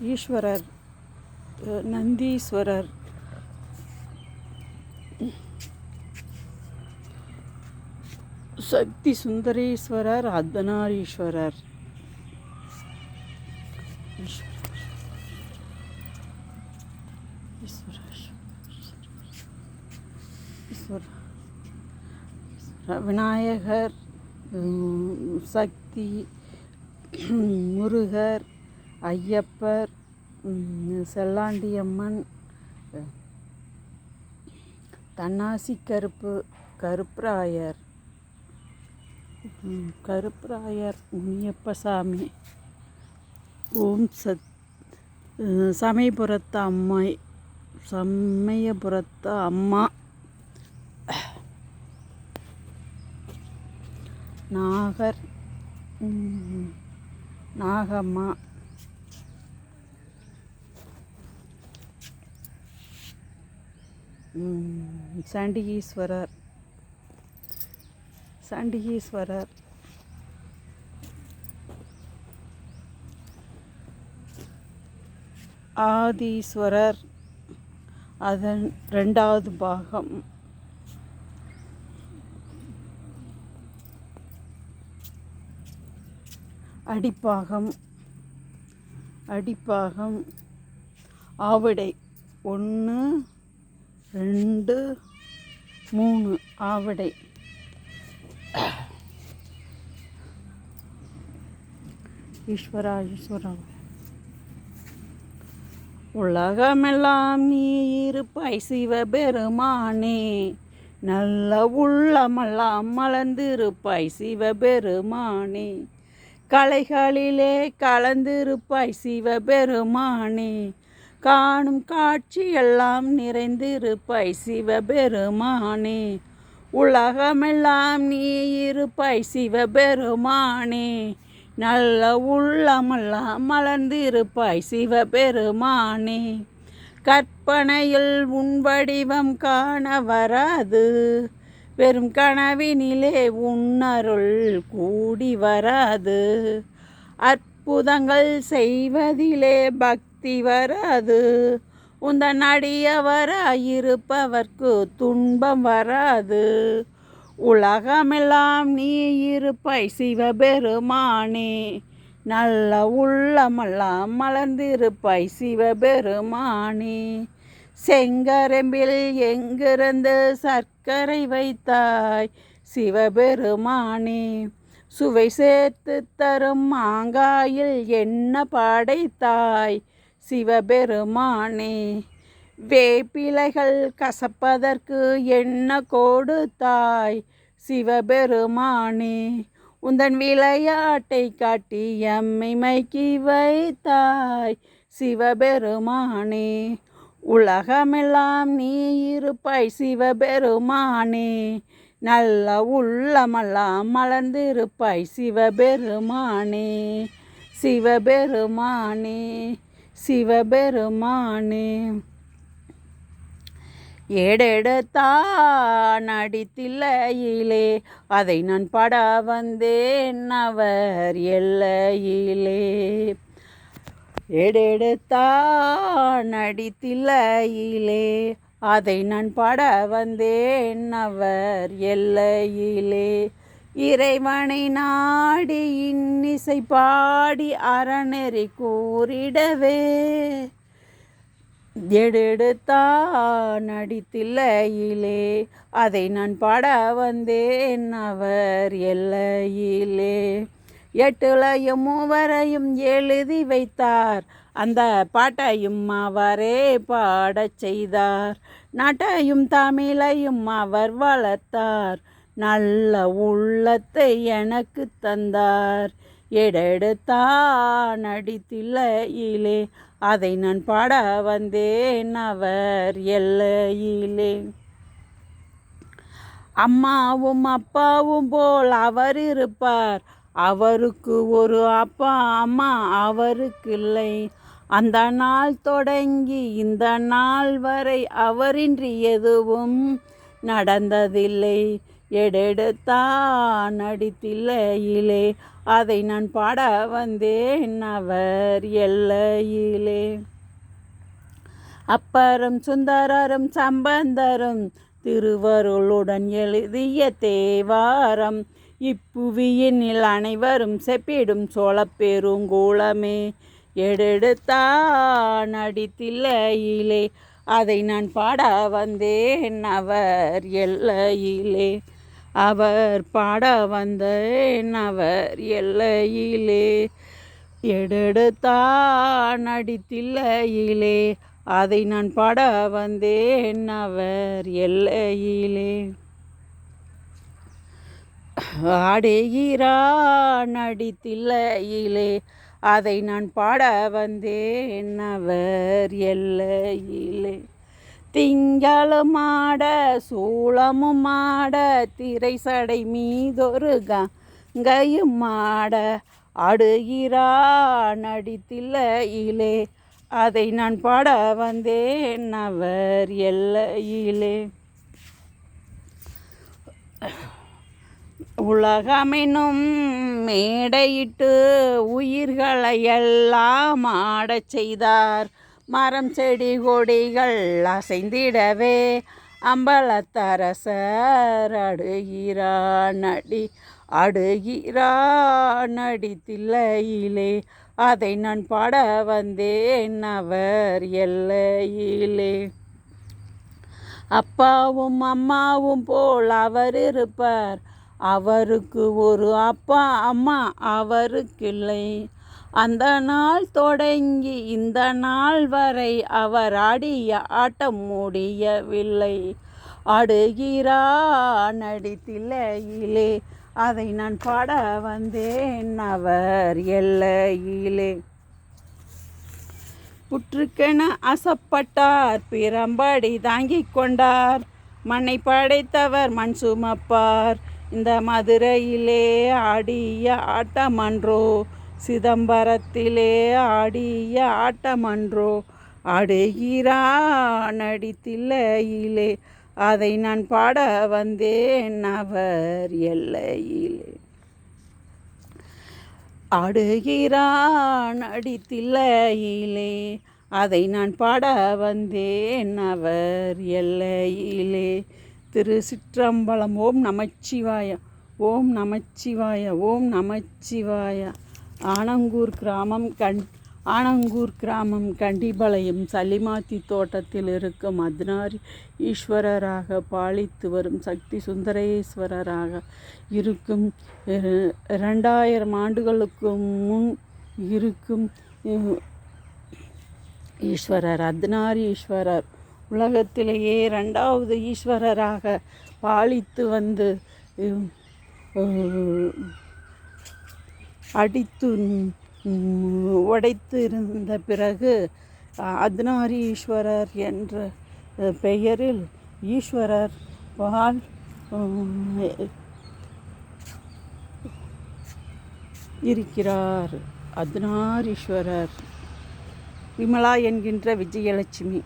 ஈஸ்வரர், நந்தீஸ்வரர், சக்தி சுந்தரேஸ்வரர், அர்த்தநாரீஸ்வரர், விநாயகர், சக்தி, முருகர், ஐயப்பர், செல்லாண்டியம்மன், தன்னாசி கருப்பராயர், முனியப்பசாமி, ஓம் சமயபுரத்து அம்மா, நாகம்மா, சண்டிகீஸ்வரர், ஆதீஸ்வரர், அதன் 2வது பாகம், அடிப்பாகம், ஆவடை 1 2 3 ஆவடை, ஈஸ்வரா. உலகமெல்லாம் நீ இருப்பாய் சிவபெருமானே, நல்ல உள்ளமெல்லாம் மலர்ந்திருப்பாய் சிவபெருமானே, கலைகளிலே கலந்திருப்பாய் சிவபெருமானே, காணும் காட்சியெல்லாம் நிறைந்திருப்பாய் சிவபெருமானே, உலகமெல்லாம் நீ இருப்பாய் சிவபெருமானே, நல்ல உள்ளமெல்லாம் மலர்ந்திருப்பாய் சிவபெருமானே, கற்பனையில் உன் வடிவம் காண வராது, வெறும் கனவினிலே உன்னருள் கூடி வராது, அற்புதங்கள் செய்வதிலே பக்தி வராது, உந்தன் அடியவராயிருப்பவர்க்கு துன்பம் வராது, உலகமெல்லாம் நீ இருப்பாய் சிவபெருமானே, நல்ல உள்ளமெல்லாம் மலர்ந்திருப்பாய் சிவபெருமானே, செங்கரம்பில் எங்கிருந்து சர்க்கரை வைத்தாய் சிவபெருமானே, சுவை சேர்த்து தரும் மாங்காயில் என்ன படைத்தாய் சிவபெருமானே, வேப்பிலைகள் கசப்பதற்கு என்ன கொடுத்தாய் சிவபெருமானே, உந்தன் விளையாட்டை காட்டி எம்மை மயக்கி வைத்தாய் சிவபெருமானே, உலகமெல்லாம் நீ இருப்பாய் சிவபெருமானே, நல்ல உள்ளமெல்லாம் மலர்ந்திருப்பாய் சிவபெருமானே, சிவபெருமானே. ஏடெடுத்தான் அடித்தில்லையிலே, அதை நான் பட வந்தேன் அவர் எல்லையிலே, ஏடெடுத்தான் அடித்தில்லையிலே, அதை நான் பட வந்தேன் அவர் எல்லையிலே, இறைவனை நாடி இன்னிசை பாடி அறநெறி கூறிடவே, எடுத்தான் அடித்தில்லையிலே, அதை நான் பட வந்தேன் அவர் எல்லையிலே, 8 மூவரையும் எழுதி வைத்தார், அந்த பாட்டையும் அவரே பாடச் செய்தார், நாட்டையும் தமிழையும் அவர் வளர்த்தார், நல்ல உள்ளத்தை எனக்கு தந்தார், எடுத்தான் அடித்தில்லையிலே, அதை நான் பாட வந்தேன் அவர் எல்லையிலே, அம்மாவும் அப்பாவும் போல் அவர் இருப்பார், அவருக்கு ஒரு அப்பா அம்மா அவருக்கு இல்லை, அந்த நாள் தொடங்கி இந்த நாள் வரை அவரின்றி எதுவும் நடந்ததில்லை, எடுத்தான் அடித்தில்லையிலே அதை நான் பாட வந்தேன் அவர் எல்லையிலே. அப்பரும் சுந்தரரும் சம்பந்தரும் திருவருளுடன் எழுதிய தேவாரம் இப்புவியினில் அனைவரும் செப்பிடும் சோழப்பெருங்கூலமே. எடுத்தான் அடித்தில்லையிலே அதை நான் பாட வந்தேன் அவர் எல்லையிலே. அவர் பாட வந்தேன் அவர் எல்லையிலே. எடுத்தான் அடித்தில்லையிலே அதை நான் பாட வந்தேன் அவர் எல்லையிலே. ஆடுகிறான் அடித்தில்லையிலே அதை நான் பாட வந்தேன் அவர் எல்லையிலே. திங்களும் ஆட சூளமும் ஆட திரை சடை மீதொரு கங்கையும் ஆட ஆடுகிறான் அடித்தில்லையிலே அதை நான் பாட வந்தேன் அவர் எல்லையிலே. உலகமெனும் மேடையிட்டு உயிர்களை எல்லாம் ஆடச் செய்தார். மரம் செடி கொடிகள் அசைந்திடவே அம்பலத்தரசர் அடுகிறான் அடித்தில்லையிலே அதை நான் பாட வந்தேன் அவர் எல்லையிலே. அப்பாவும் அம்மாவும் போல் அவர் இருப்பார், அவருக்கு ஒரு அப்பா அம்மா அவருக்கில்லை. அந்த நாள் தொடங்கி இந்த நாள் வரை அவர் ஆடிய ஆட்டம் முடியவில்லை. ஆடுகிறான் அடித்தில்லையிலே அதை நான் பாட வந்தேன் அவர் எல்லையிலே. புற்றுக்கென அசப்பட்டார், பிறம்படி தாங்கிக் கொண்டார். மண்ணை படைத்தவர் மண் சுமப்பார், இந்த மதுரையிலே ஆடிய ஆட்டமன்றோ, சிதம்பரத்திலே ஆடிய ஆட்டமன்றோ. ஆடுகிறான் அடித்தில்லையிலே அதை நான் பாட வந்தேன் அவர் எல்லையிலே. ஆடுகிறான் அடித்தில்லையிலே அதை நான் பாட வந்தேன் அவர் எல்லையிலே. திருச்சிற்றம்பலம். ஓம் நமச்சிவாய, ஓம் நமச்சிவாய, ஓம் நமச்சிவாய. ஆனங்கூர் கிராமம் கண்டிபாளையம் சலிமாத்தி தோட்டத்தில் இருக்கும் அர்த்தநாரி ஈஸ்வரராக பாலித்து வரும் சக்தி சுந்தரேஸ்வரராக இருக்கும் 2000 ஆண்டுகளுக்கு முன் இருக்கும் ஈஸ்வரர் அர்த்தநாரி ஈஸ்வரர் உலகத்திலேயே 2வது ஈஸ்வரராக பாலித்து வந்து அடித்து உடைத்து இருந்த பிறகு அர்த்தநாரி ஈஸ்வரர் என்ற பெயரில் ஈஸ்வரர் பால் இருக்கிறார். அர்த்தநாரீஸ்வரர். விமலா என்கின்ற விஜயலட்சுமி.